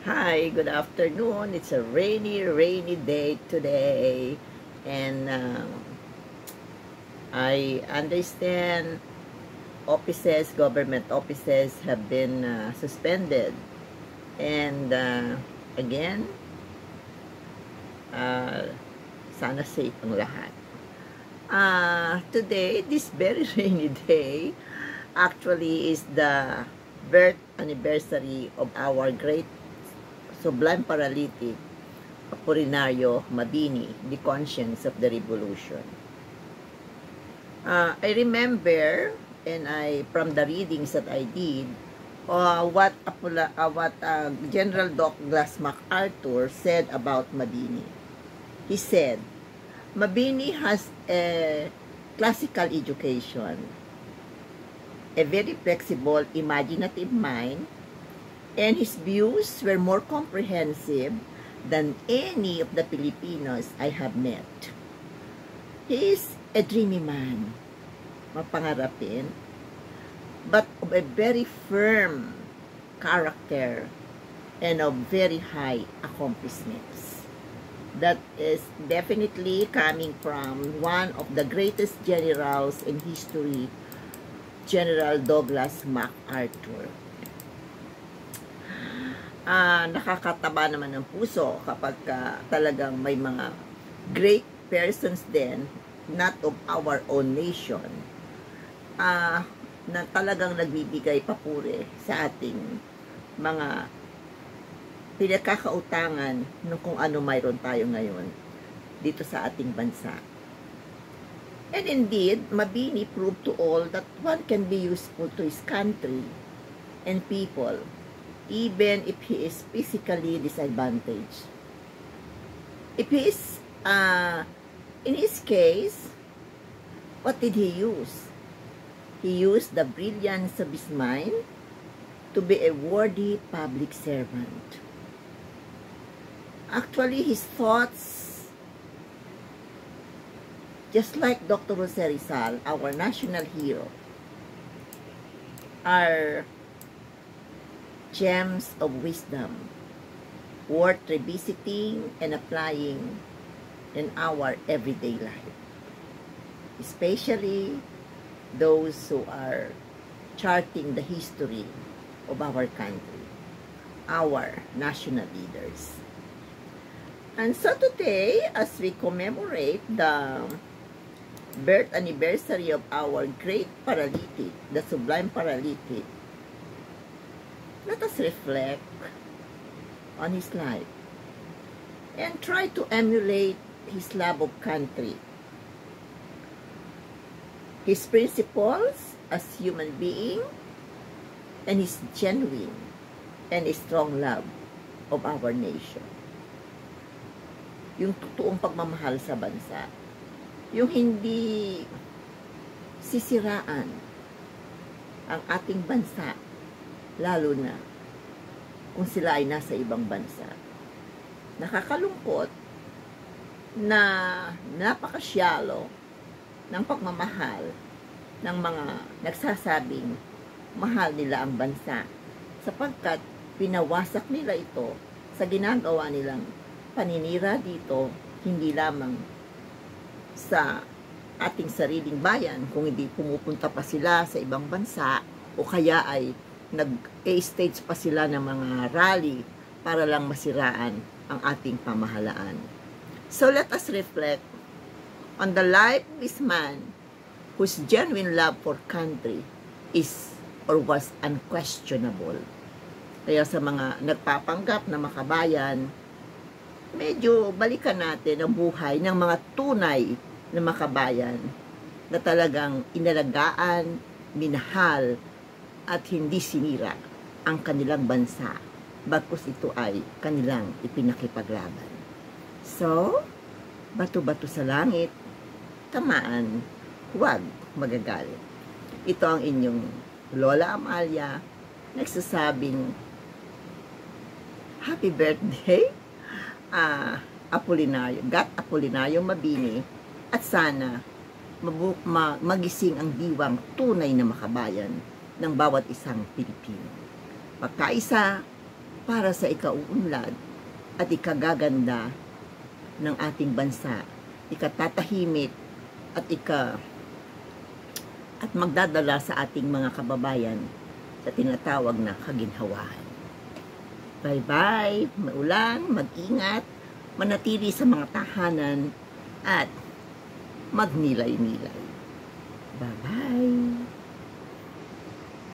Hi, good afternoon. It's a rainy day today. And I understand government offices have been suspended. And again, sana safe ang lahat. Today, this very rainy day, actually is the birth anniversary of our great sublime paralytic Apolinario Mabini, the conscience of the revolution. I remember, and from the readings that I did, what General Douglas MacArthur said about Mabini. He said, Mabini has a classical education, a very flexible, imaginative mind, and his views were more comprehensive than any of the Filipinos I have met. He is a dreamy man, mapangarapin, but of a very firm character and of very high accomplishments. That is definitely coming from one of the greatest generals in history, General Douglas MacArthur. Nakakataba naman ng puso kapag talagang may mga great persons din, not of our own nation, na talagang nagbibigay papuri sa ating mga pinagkakautangan ng kung ano mayroon tayo ngayon dito sa ating bansa. And indeed, Mabini proved to all that one can be useful to his country and people, even if he is physically disadvantaged. If he is, in his case, what did he use? He used the brilliance of his mind to be a worthy public servant. Actually, his thoughts, just like Dr. Jose Rizal, our national hero, are gems of wisdom worth revisiting and applying in our everyday life, especially those who are charting the history of our country, our national leaders. And so today, as we commemorate the birth anniversary of our great paralytic, the sublime paralytic, let us reflect on his life and try to emulate his love of country, his principles as human being, and his genuine and strong love of our nation. Yung totoong pagmamahal sa bansa, yung hindi sisiraan ang ating bansa, lalo na kung sila ay nasa ibang bansa. Nakakalungkot na napakasyalo ng pagmamahal ng mga nagsasabing mahal nila ang bansa, sapagkat pinawasak nila ito sa ginagawa nilang paninira dito, hindi lamang sa ating sariling bayan, kung hindi pumupunta pa sila sa ibang bansa o kaya ay nag-stage pa sila ng mga rally para lang masiraan ang ating pamahalaan. So let us reflect on the life of this man whose genuine love for country is or was unquestionable. Kaya sa mga nagpapanggap na makabayan, medyo balikan natin ang buhay ng mga tunay na makabayan na talagang inalagaan, minahal, at hindi sinira ang kanilang bansa, bagkus ito ay kanilang ipinakipaglaban. So, bato-bato sa langit, tamaan, huwag magagalit. Ito ang inyong Lola Amalia, nagsasabing, Happy birthday, Apolinario Mabini, at sana magising ang diwang tunay na makabayan ng bawat isang Pilipino. Pagkaisa, para sa ikauunlad at ikagaganda ng ating bansa, ikatatahimik at magdadala sa ating mga kababayan sa tinatawag na kaginhawaan. Bye-bye, maulan, mag-ingat, manatili sa mga tahanan at magnilay-nilay. Bye-bye!